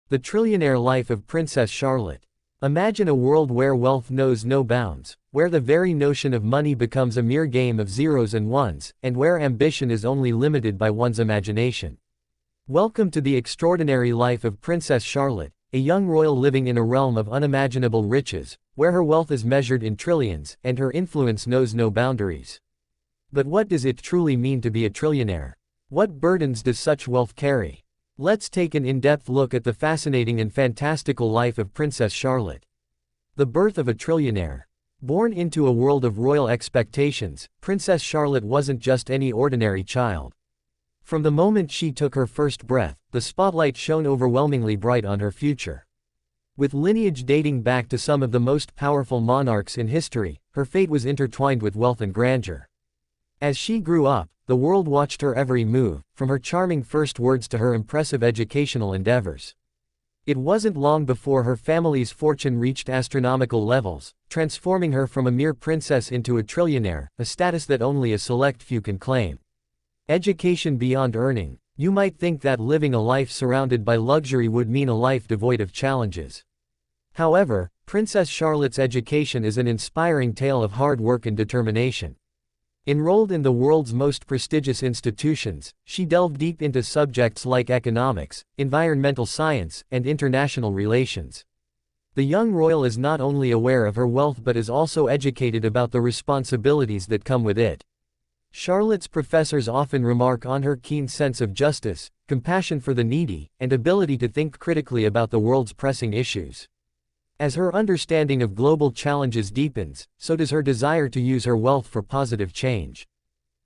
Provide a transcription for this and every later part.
The Trillionaire Life of Princess Charlotte. Imagine a world where wealth knows no bounds, where the very notion of money becomes a mere game of zeros and ones, and where ambition is only limited by one's imagination. Welcome to the extraordinary life of Princess Charlotte, a young royal living in a realm of unimaginable riches, where her wealth is measured in trillions, and her influence knows no boundaries. But what does it truly mean to be a trillionaire? What burdens does such wealth carry? Let's take an in-depth look at the fascinating and fantastical life of Princess Charlotte. The birth of a trillionaire. Born into a world of royal expectations, Princess Charlotte wasn't just any ordinary child. From the moment she took her first breath, the spotlight shone overwhelmingly bright on her future. With lineage dating back to some of the most powerful monarchs in history, her fate was intertwined with wealth and grandeur. As she grew up, the world watched her every move, from her charming first words to her impressive educational endeavors. It wasn't long before her family's fortune reached astronomical levels, transforming her from a mere princess into a trillionaire, a status that only a select few can claim. Education beyond earning. You might think that living a life surrounded by luxury would mean a life devoid of challenges. However, Princess Charlotte's education is an inspiring tale of hard work and determination. Enrolled in the world's most prestigious institutions, she delved deep into subjects like economics, environmental science, and international relations. The young royal is not only aware of her wealth but is also educated about the responsibilities that come with it. Charlotte's professors often remark on her keen sense of justice, compassion for the needy, and ability to think critically about the world's pressing issues. As her understanding of global challenges deepens, so does her desire to use her wealth for positive change.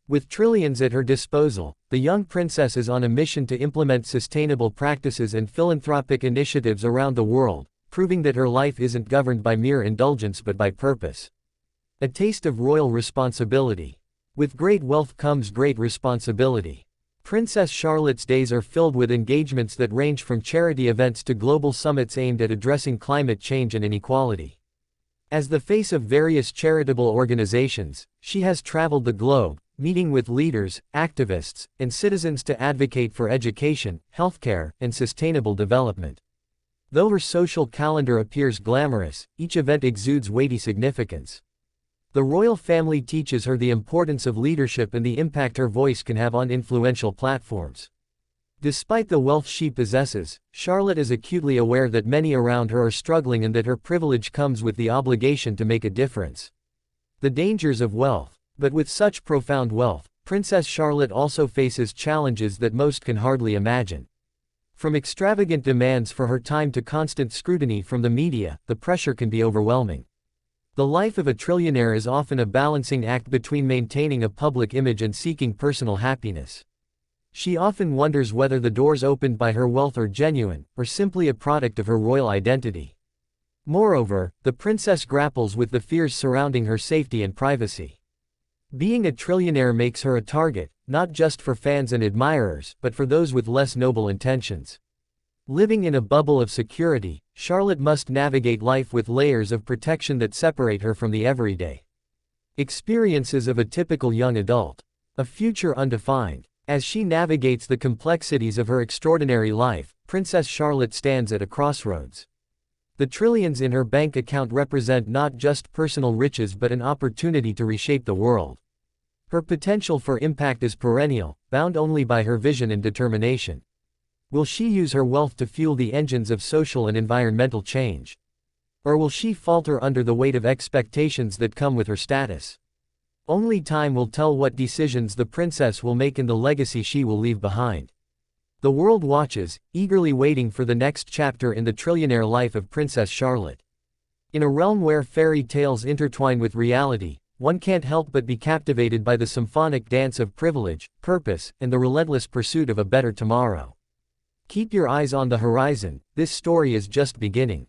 With trillions at her disposal, the young princess is on a mission to implement sustainable practices and philanthropic initiatives around the world, proving that her life isn't governed by mere indulgence but by purpose. A taste of royal responsibility. With great wealth comes great responsibility. Princess Charlotte's days are filled with engagements that range from charity events to global summits aimed at addressing climate change and inequality. As the face of various charitable organizations, she has traveled the globe, meeting with leaders, activists, and citizens to advocate for education, healthcare, and sustainable development. Though her social calendar appears glamorous, each event exudes weighty significance. The royal family teaches her the importance of leadership and the impact her voice can have on influential platforms. Despite the wealth she possesses, Charlotte is acutely aware that many around her are struggling and that her privilege comes with the obligation to make a difference. The dangers of wealth. But with such profound wealth, Princess Charlotte also faces challenges that most can hardly imagine. From extravagant demands for her time to constant scrutiny from the media, the pressure can be overwhelming. The life of a trillionaire is often a balancing act between maintaining a public image and seeking personal happiness. She often wonders whether the doors opened by her wealth are genuine, or simply a product of her royal identity. Moreover, the princess grapples with the fears surrounding her safety and privacy. Being a trillionaire makes her a target, not just for fans and admirers, but for those with less noble intentions. Living in a bubble of security, Charlotte must navigate life with layers of protection that separate her from the everyday experiences of a typical young adult. A future undefined. As she navigates the complexities of her extraordinary life, Princess Charlotte stands at a crossroads. The trillions in her bank account represent not just personal riches but an opportunity to reshape the world. Her potential for impact is perennial, bound only by her vision and determination. Will she use her wealth to fuel the engines of social and environmental change? Or will she falter under the weight of expectations that come with her status? Only time will tell what decisions the princess will make and the legacy she will leave behind. The world watches, eagerly waiting for the next chapter in the trillionaire life of Princess Charlotte. In a realm where fairy tales intertwine with reality, one can't help but be captivated by the symphonic dance of privilege, purpose, and the relentless pursuit of a better tomorrow. Keep your eyes on the horizon, this story is just beginning.